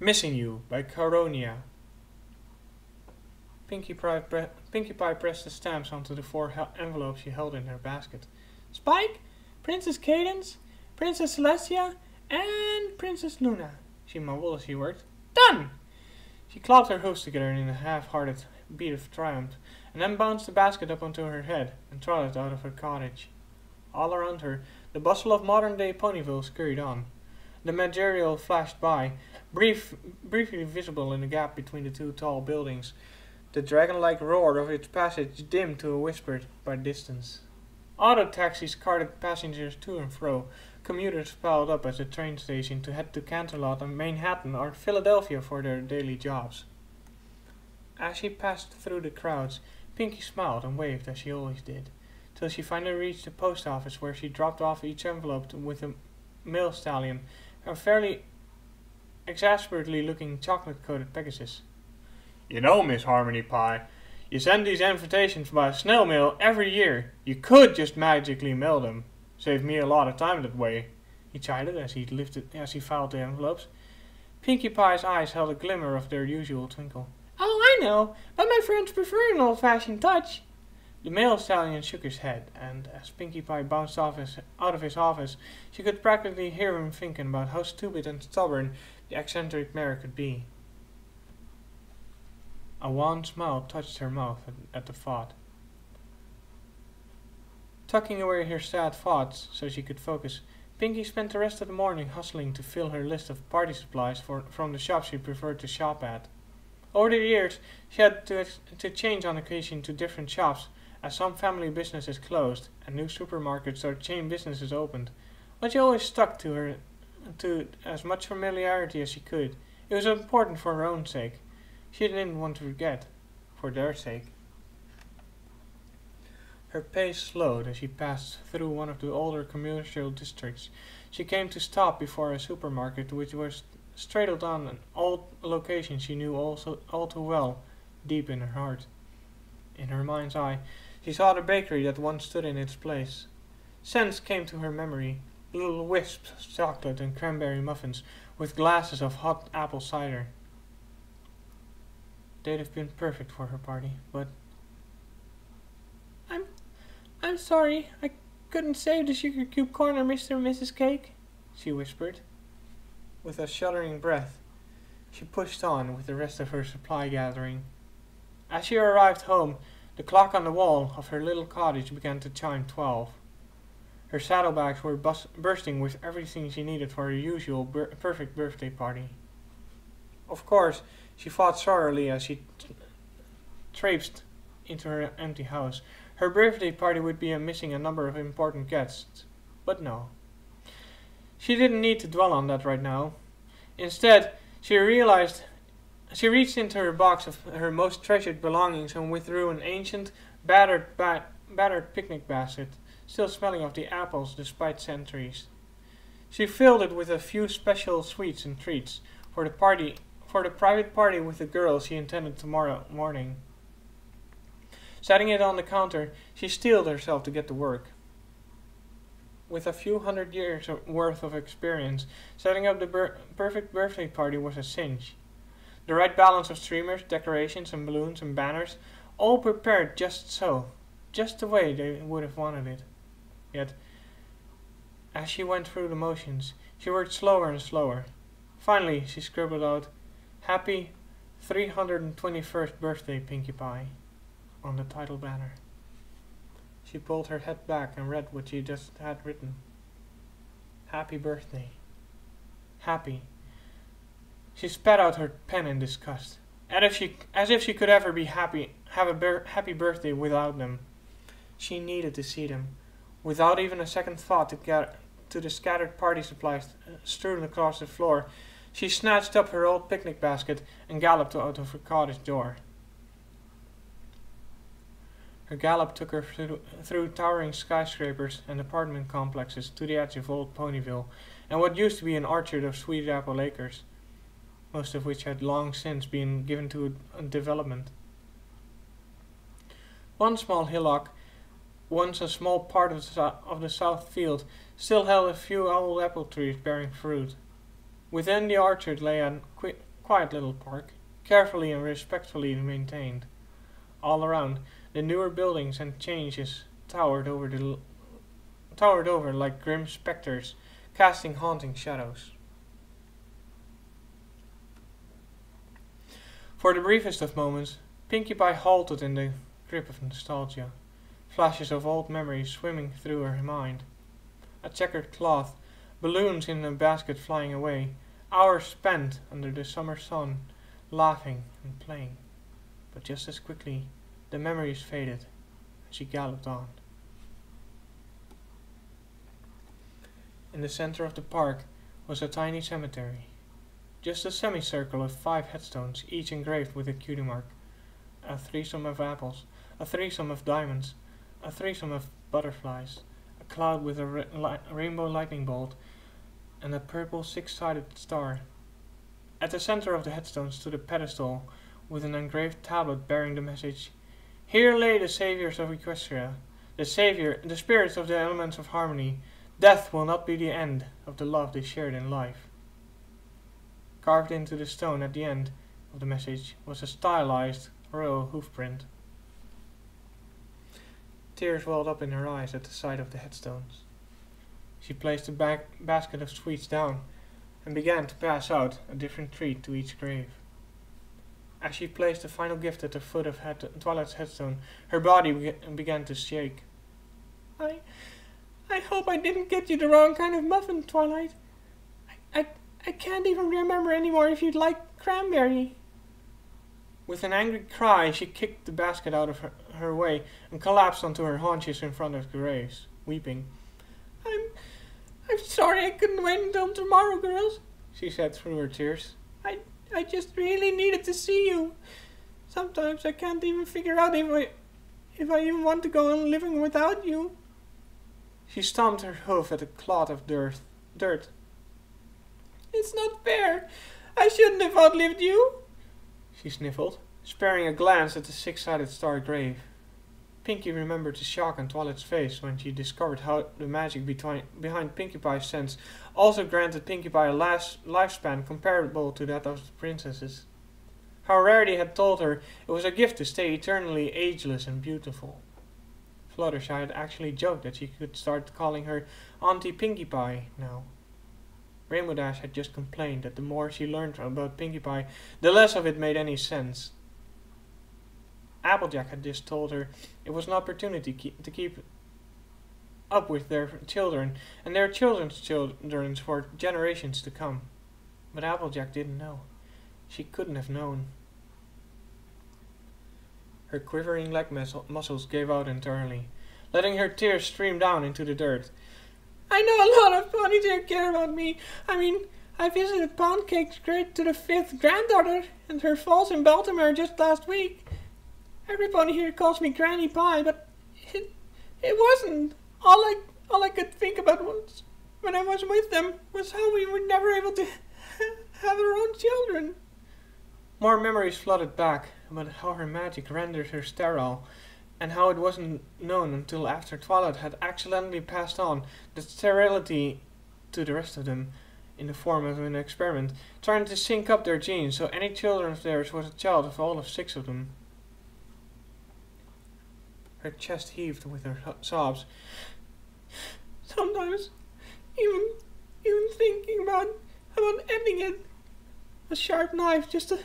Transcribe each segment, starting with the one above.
Missing You by Kyronea. Pinkie Pie pressed the stamps onto the 4 envelopes she held in her basket. Spike, Princess Cadence, Princess Celestia, and Princess Luna, she mumbled as she worked. Done! She clapped her hooves together in a half-hearted beat of triumph, and then bounced the basket up onto her head and trotted out of her cottage. All around her, the bustle of modern-day Ponyville scurried on. The managerial flashed by, briefly visible in the gap between the 2 tall buildings. The dragon-like roar of its passage dimmed to a whisper by distance. Auto taxis carted passengers to and fro. Commuters piled up at the train station to head to Canterlot and Manhattan or Philadelphia for their daily jobs. As she passed through the crowds, Pinkie smiled and waved as she always did, till she finally reached the post office where she dropped off each envelope with a mail stallion, a fairly exasperately looking chocolate-coated Pegasus. You know, Miss Harmony Pie, you send these invitations by snail mail every year. You could just magically mail them. Save me a lot of time that way, he chided as he filed the envelopes. Pinkie Pie's eyes held a glimmer of their usual twinkle. Oh, I know, but my friends prefer an old-fashioned touch. The mail stallion shook his head, and as Pinkie Pie bounced out of his office, she could practically hear him thinking about how stupid and stubborn the eccentric mayor could be. A wan smile touched her mouth at the thought. Tucking away her sad thoughts so she could focus, Pinkie spent the rest of the morning hustling to fill her list of party supplies from the shops she preferred to shop at. Over the years, she had to change on occasion to different shops, as some family businesses closed and new supermarkets or chain businesses opened, but she always stuck to as much familiarity as she could. It was important for her own sake. She didn't want to forget, for their sake. Her pace slowed as she passed through one of the older commercial districts. She came to stop before a supermarket which was straddled on an old location she knew all too well, deep in her heart. In her mind's eye, she saw the bakery that once stood in its place. Scents came to her memory, little wisps of chocolate and cranberry muffins, with glasses of hot apple cider. They'd have been perfect for her party, but... I'm sorry, I couldn't save the sugar cube corner, Mr. and Mrs. Cake, she whispered. With a shuddering breath, she pushed on with the rest of her supply gathering. As she arrived home, the clock on the wall of her little cottage began to chime 12. Her saddlebags were bursting with everything she needed for her usual perfect birthday party. Of course, she fought sorely as she traipsed into her empty house. Her birthday party would be missing a number of important guests, but no. She didn't need to dwell on that right now. Instead, she reached into her box of her most treasured belongings and withdrew an ancient, battered picnic basket, still smelling of the apples despite centuries. She filled it with a few special sweets and treats for the private party with the girls she intended tomorrow morning. Setting it on the counter, she steeled herself to get to work. With a few hundred years worth of experience, setting up the perfect birthday party was a cinch. The right balance of streamers, decorations, and balloons and banners, all prepared just so, just the way they would have wanted it. Yet, as she went through the motions, she worked slower and slower. Finally, she scribbled out, "Happy 321st birthday, Pinkie Pie," on the title banner. She pulled her head back and read what she just had written. Happy birthday. Happy. She spat out her pen in disgust, as if she could ever be happy, have a happy birthday without them. She needed to see them, without even a second thought to the scattered party supplies strewn across the floor. She snatched up her old picnic basket and galloped out of her cottage door. Her gallop took her through towering skyscrapers and apartment complexes to the edge of old Ponyville, and what used to be an orchard of sweet apple acres, most of which had long since been given to a development. One small hillock, once a small part of the south field, still held a few old apple trees bearing fruit. Within the orchard lay a quiet little park, carefully and respectfully maintained. All around, the newer buildings and changes towered over like grim spectres, casting haunting shadows. For the briefest of moments, Pinkie Pie halted in the grip of nostalgia, flashes of old memories swimming through her mind. A checkered cloth, balloons in a basket flying away, hours spent under the summer sun, laughing and playing. But just as quickly, the memories faded, and she galloped on. In the center of the park was a tiny cemetery. Just a semicircle of 5 headstones, each engraved with a cutie mark. A threesome of apples, a threesome of diamonds, a threesome of butterflies, a cloud with a rainbow lightning bolt, and a purple 6-sided star. At the center of the headstone stood a pedestal with an engraved tablet bearing the message, "Here lay the saviors of Equestria, the spirits of the elements of harmony. Death will not be the end of the love they shared in life." Carved into the stone at the end of the message was a stylized royal hoofprint. Tears welled up in her eyes at the sight of the headstones. She placed the basket of sweets down and began to pass out a different treat to each grave. As she placed the final gift at the foot of Twilight's headstone, her body began to shake. I hope I didn't get you the wrong kind of muffin, Twilight. I can't even remember anymore if you'd like cranberry." With an angry cry, she kicked the basket out of her way and collapsed onto her haunches in front of the graves, weeping. I'm sorry I couldn't wait until tomorrow, girls," she said through her tears. I just really needed to see you. Sometimes I can't even figure out if I even want to go on living without you." She stomped her hoof at a clod of dirt. "It's not fair. I shouldn't have outlived you," she sniffled, sparing a glance at the 6-sided star grave. Pinkie remembered the shock on Twilight's face when she discovered how the magic behind Pinkie Pie's sense also granted Pinkie Pie a lifespan comparable to that of the princesses. How Rarity had told her it was a gift to stay eternally ageless and beautiful. Fluttershy had actually joked that she could start calling her Auntie Pinkie Pie now. Rainbow Dash had just complained that the more she learned about Pinkie Pie, the less of it made any sense. Applejack had just told her it was an opportunity to keep up with their children and their children's children for generations to come. But Applejack didn't know. She couldn't have known. Her quivering leg muscles gave out entirely, letting her tears stream down into the dirt. "I know a lot of ponies here care about me. I visited Poundcake's great to the 5th granddaughter and her falls in Baltimore just last week. Every pony here calls me Granny Pie, but it wasn't. All I could think about was, when I was with them, was how we were never able to have our own children." More memories flooded back about how her magic rendered her sterile, and how it wasn't known until after Twilight had accidentally passed on the sterility to the rest of them in the form of an experiment, trying to sync up their genes so any children of theirs was a child of all of 6 of them. Her chest heaved with her sobs. "Sometimes, even thinking about ending it, a sharp knife, just a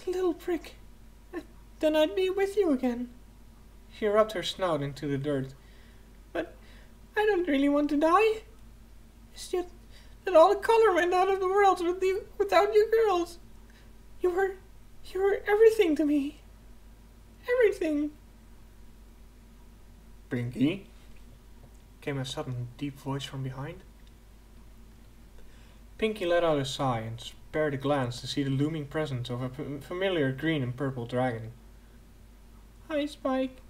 little prick, then I'd be with you again." She rubbed her snout into the dirt. "But I don't really want to die. It's just that all the color went out of the world without you girls. You were everything to me. Everything." "Pinkie?" came a sudden deep voice from behind. Pinkie let out a sigh and spared a glance to see the looming presence of a familiar green and purple dragon. "Hi, Spike,"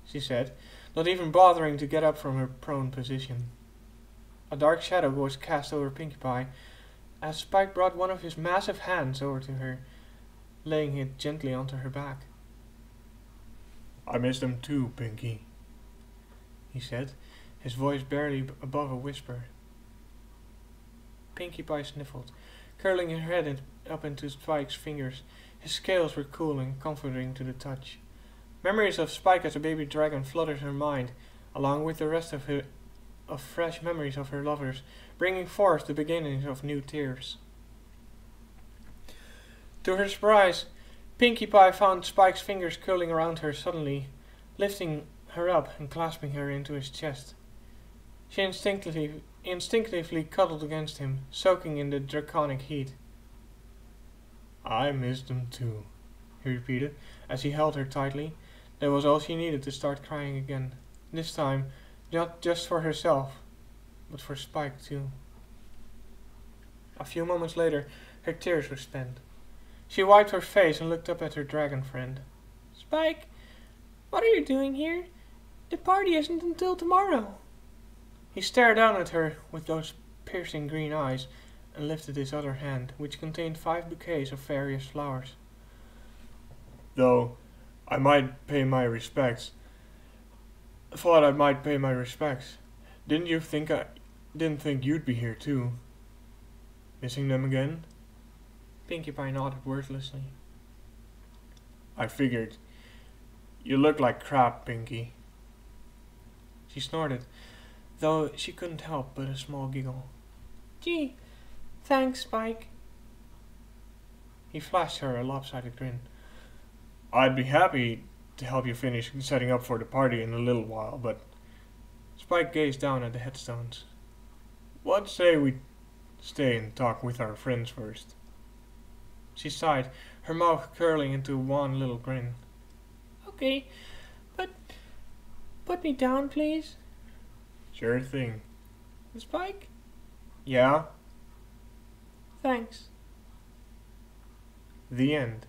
she said, not even bothering to get up from her prone position. A dark shadow was cast over Pinkie Pie as Spike brought one of his massive hands over to her, laying it gently onto her back. "I miss them too, Pinkie," he said, his voice barely above a whisper. Pinkie Pie sniffled, curling her head up into Spike's fingers. His scales were cool and comforting to the touch. Memories of Spike as a baby dragon flooded her mind, along with the rest of fresh memories of her lovers, bringing forth the beginnings of new tears. To her surprise, Pinkie Pie found Spike's fingers curling around her suddenly, lifting her up and clasping her into his chest. She instinctively cuddled against him, soaking in the draconic heat. "I missed them too," he repeated, as he held her tightly. That was all she needed to start crying again. This time, not just for herself, but for Spike too. A few moments later, her tears were spent. She wiped her face and looked up at her dragon friend. "Spike, what are you doing here? The party isn't until tomorrow." He stared down at her with those piercing green eyes and lifted his other hand, which contained 5 bouquets of various flowers. "Though I might pay my respects. Thought I might pay my respects. Didn't think you'd be here too. Missing them again?" Pinkie Pie nodded wordlessly. "I figured. You look like crap, Pinkie." She snorted, though she couldn't help but a small giggle. "Gee, thanks, Spike." He flashed her a lopsided grin. "I'd be happy to help you finish setting up for the party in a little while, but..." Spike gazed down at the headstones. "What say we stay and talk with our friends first?" She sighed, her mouth curling into one little grin. "Okay, but put me down, please." "Sure thing." "Spike?" "Yeah?" "Thanks." The end.